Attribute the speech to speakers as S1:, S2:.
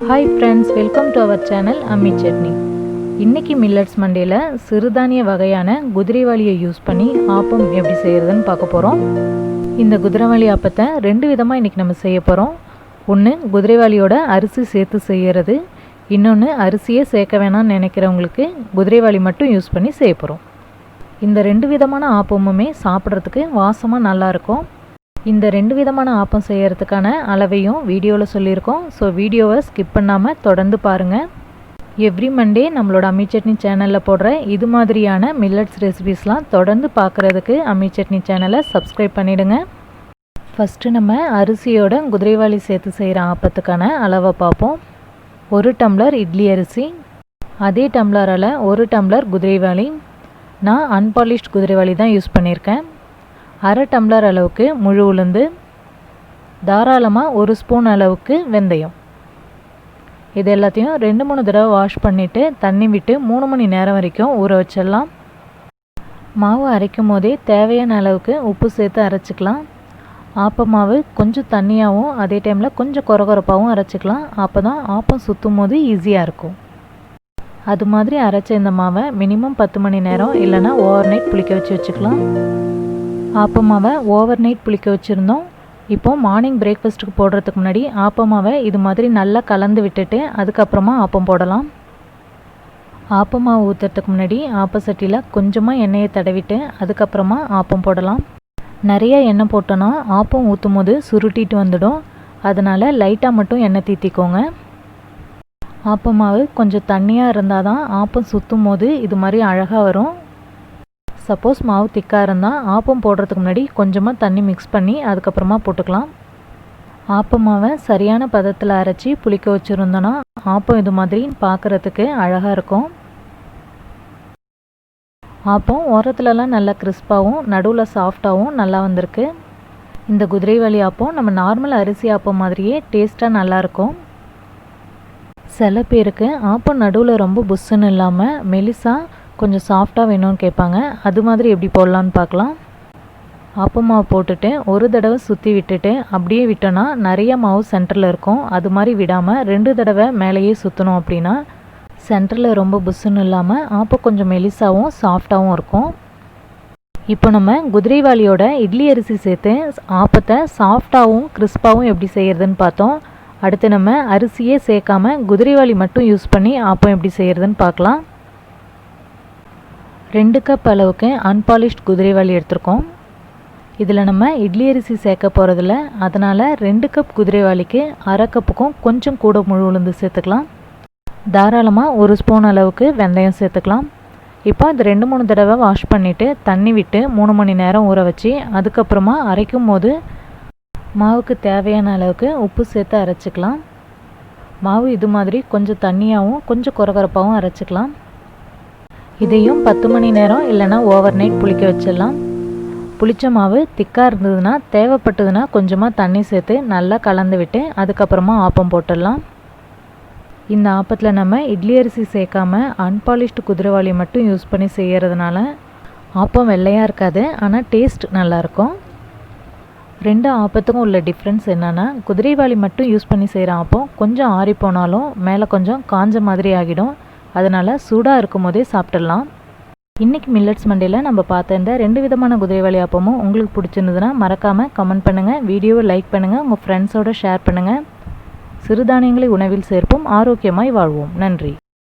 S1: Hi friends, welcome to our channel Ammi Chutney. இன்னைக்கு Millets மண்டேல சிறுதானிய வகையான குதிரைவாளியை யூஸ் பண்ணி ஆப்பம் எப்படி செய்யறதுன்னு பார்க்க போறோம். இந்த குதிரைவாளி ஆப்பத்தை ரெண்டு விதமா இன்னைக்கு நம்ம செய்ய போறோம். ஒன்னு குதிரைவாளியோட அரிசி சேர்த்து செய்யிறது, இன்னொன்னு அரிசியே சேர்க்க வேணாம்னு நினைக்கிறவங்களுக்கு குதிரைவாளி மட்டும் யூஸ் பண்ணி செய்ய போறோம். இந்த ரெண்டு விதமான ஆப்பமுமே சாப்பிடுறதுக்கு வாசமா நல்லா இருக்கும். இந்த ரெண்டு விதமான ஆப்பம் செய்யறதுக்கான அளவையும் வீடியோவில் சொல்லியிருக்கோம். ஸோ வீடியோவை ஸ்கிப் பண்ணாமல் தொடர்ந்து பாருங்கள். எவ்ரி மண்டே நம்மளோட அம்மி சட்னி சேனலில் போடுற இது மாதிரியான மில்லட்ஸ் ரெசிபீஸ்லாம் தொடர்ந்து பார்க்குறதுக்கு அம்மி சட்னி சேனலை சப்ஸ்கிரைப் பண்ணிவிடுங்க. ஃபஸ்ட்டு நம்ம அரிசியோட குதிரைவாளி சேர்த்து செய்கிற ஆப்பத்துக்கான அளவை பார்ப்போம். 1 டம்ளர் இட்லி அரிசி, அதே டம்ளரால் 1 டம்ளர் குதிரைவாளி. நான் அன்பாலிஷ்ட் குதிரைவாளி தான் யூஸ் பண்ணியிருக்கேன். 1/2 டம்ளர் அளவுக்கு முழு உளுந்து, தாராளமாக 1 ஸ்பூன் அளவுக்கு வெந்தயம். இது எல்லாத்தையும் 2-3 தடவை வாஷ் பண்ணிவிட்டு தண்ணி விட்டு 3 மணி நேரம் வரைக்கும் ஊற வச்சிடலாம். மாவு அரைக்கும் போதே தேவையான அளவுக்கு உப்பு சேர்த்து அரைச்சிக்கலாம். ஆப்ப மாவு கொஞ்சம் தண்ணியாகவும் அதே டைமில் கொஞ்சம் கொரகொரப்பாகவும் அரைச்சிக்கலாம். அப்போ தான் ஆப்பம் சுற்றும் போது ஈஸியாக இருக்கும். அது மாதிரி அரைச்ச இந்த மாவை மினிமம் 10 மணி நேரம் இல்லைனா ஓவர் நைட் புளிக்க வச்சுக்கலாம். ஆப்பமாவை ஓவர் நைட் புளிக்க வச்சுருந்தோம். இப்போது மார்னிங் பிரேக்ஃபாஸ்ட்டுக்கு போடுறதுக்கு முன்னாடி ஆப்பமாவை இது மாதிரி நல்லா கலந்து விட்டுட்டு அதுக்கப்புறமா ஆப்பம் போடலாம். ஆப்பமாவை ஊற்றுறதுக்கு முன்னாடி ஆப்ப சட்டியில் கொஞ்சமாக எண்ணெயை தடவிட்டு அதுக்கப்புறமா ஆப்பம் போடலாம். நிறைய எண்ணெய் போட்டோன்னா ஆப்பம் ஊற்றும் போது சுருட்டிட்டு வந்துடும். அதனால் லைட்டாக மட்டும் எண்ணெய் தீத்திக்கோங்க. ஆப்பமாவு கொஞ்சம் தண்ணியாக இருந்தால் தான் ஆப்பம் சுற்றும் போது இது மாதிரி அழகாக வரும். சப்போஸ் மாவு திக்காக இருந்தால் ஆப்பம் போடுறதுக்கு முன்னாடி கொஞ்சமாக தண்ணி மிக்ஸ் பண்ணி அதுக்கப்புறமா போட்டுக்கலாம். ஆப்பம் மாவை சரியான பதத்தில் அரைச்சி புளிக்க வச்சுருந்தோன்னா ஆப்பம் இது மாதிரி பார்க்குறதுக்கு அழகாக இருக்கும். ஆப்பம் ஓரத்துலலாம் நல்லா கிறிஸ்பாகவும் நடுவில் சாஃப்டாகவும் நல்லா வந்திருக்கு. இந்த குதிரைவாளி ஆப்பம் நம்ம நார்மல் அரிசி ஆப்பம் மாதிரியே டேஸ்ட்டாக நல்லாயிருக்கும். சில பேருக்கு ஆப்பம் நடுவில் ரொம்ப புஷ்ஷுன்னு இல்லாமல் மெலிசாக கொஞ்சம் சாஃப்டாக வேணும்னு கேட்பாங்க. அது மாதிரி எப்படி போடலான்னு பார்க்கலாம். ஆப்ப மாவு போட்டுட்டு ஒரு தடவை சுற்றி விட்டுட்டு அப்படியே விட்டோன்னா நிறைய மாவு சென்டரில் இருக்கும். அது மாதிரி விடாமல் 2 தடவை மேலேயே சுற்றணும். அப்படின்னா சென்டரில் ரொம்ப புஷ்ஷுன்னு இல்லாமல் ஆப்பம் கொஞ்சம் மெலிசாகவும் சாஃப்டாகவும் இருக்கும். இப்போ நம்ம குதிரைவாளியோட இட்லி அரிசி சேர்த்து ஆப்பத்தை சாஃப்டாகவும் கிறிஸ்பாகவும் எப்படி செய்கிறதுன்னு பார்த்தோம். அடுத்து நம்ம அரிசியே சேர்க்காமல் குதிரைவாளி மட்டும் யூஸ் பண்ணி ஆப்பம் எப்படி செய்கிறதுன்னு பார்க்கலாம். 2 கப் அளவுக்கு அன்பாலிஷ்ட் குதிரைவாளி எடுத்துருக்கோம். இதில் நம்ம இட்லி அரிசி சேர்க்க போகிறதில்ல. அதனால் 2 கப் குதிரைவாளிக்கு 1/2 கப்புக்கும் கொஞ்சம் கூட முழு உளுந்து சேர்த்துக்கலாம். தாராளமாக 1 ஸ்பூன் அளவுக்கு வெந்தயம் சேர்த்துக்கலாம். இப்போ இது 2-3 தடவை வாஷ் பண்ணிவிட்டு தண்ணி விட்டு 3 மணி நேரம் ஊற வச்சு அதுக்கப்புறமா அரைக்கும் போது மாவுக்கு தேவையான அளவுக்கு உப்பு சேர்த்து அரைச்சிக்கலாம். மாவு இது மாதிரி கொஞ்சம் தண்ணியாகவும் கொஞ்சம் கொரகொரப்பாகவும் அரைச்சிக்கலாம். இதையும் 10 மணி நேரம் இல்லைனா ஓவர் நைட் புளிக்க வச்சிடலாம். புளிச்ச மாவு திக்காக இருந்ததுன்னா தேவைப்பட்டதுன்னா கொஞ்சமாக தண்ணி சேர்த்து நல்லா கலந்து விட்டு அதுக்கப்புறமா ஆப்பம் போட்டுடலாம். இந்த ஆப்பத்தில் நம்ம இட்லி அரிசி சேர்க்காமல் அன்பாலிஷ்டு குதிரைவாளி மட்டும் யூஸ் பண்ணி செய்கிறதுனால ஆப்பம் வெள்ளையாக இருக்காது, ஆனால் டேஸ்ட் நல்லாயிருக்கும். 2 ஆப்பத்துக்கும் உள்ள டிஃப்ரென்ஸ் என்னென்னா குதிரைவாளி மட்டும் யூஸ் பண்ணி செய்கிற ஆப்பம் கொஞ்சம் ஆறி போனாலும் மேலே கொஞ்சம் காஞ்ச மாதிரி ஆகிடும். அதனால் சூடாக இருக்கும் போதே சாப்பிட்டுடலாம். இன்றைக்கி மில்லட்ஸ் மண்டேல நம்ம பார்த்த இந்த 2 விதமான குதிரைவாளி ஆப்பமும் உங்களுக்கு பிடிச்சிருந்ததுன்னா மறக்காமல் கமெண்ட் பண்ணுங்கள், வீடியோவை லைக் பண்ணுங்கள், உங்கள் ஃப்ரெண்ட்ஸோடு ஷேர் பண்ணுங்கள். சிறுதானியங்களை உணவில் சேர்ப்போம், ஆரோக்கியமாய் வாழ்வோம். நன்றி.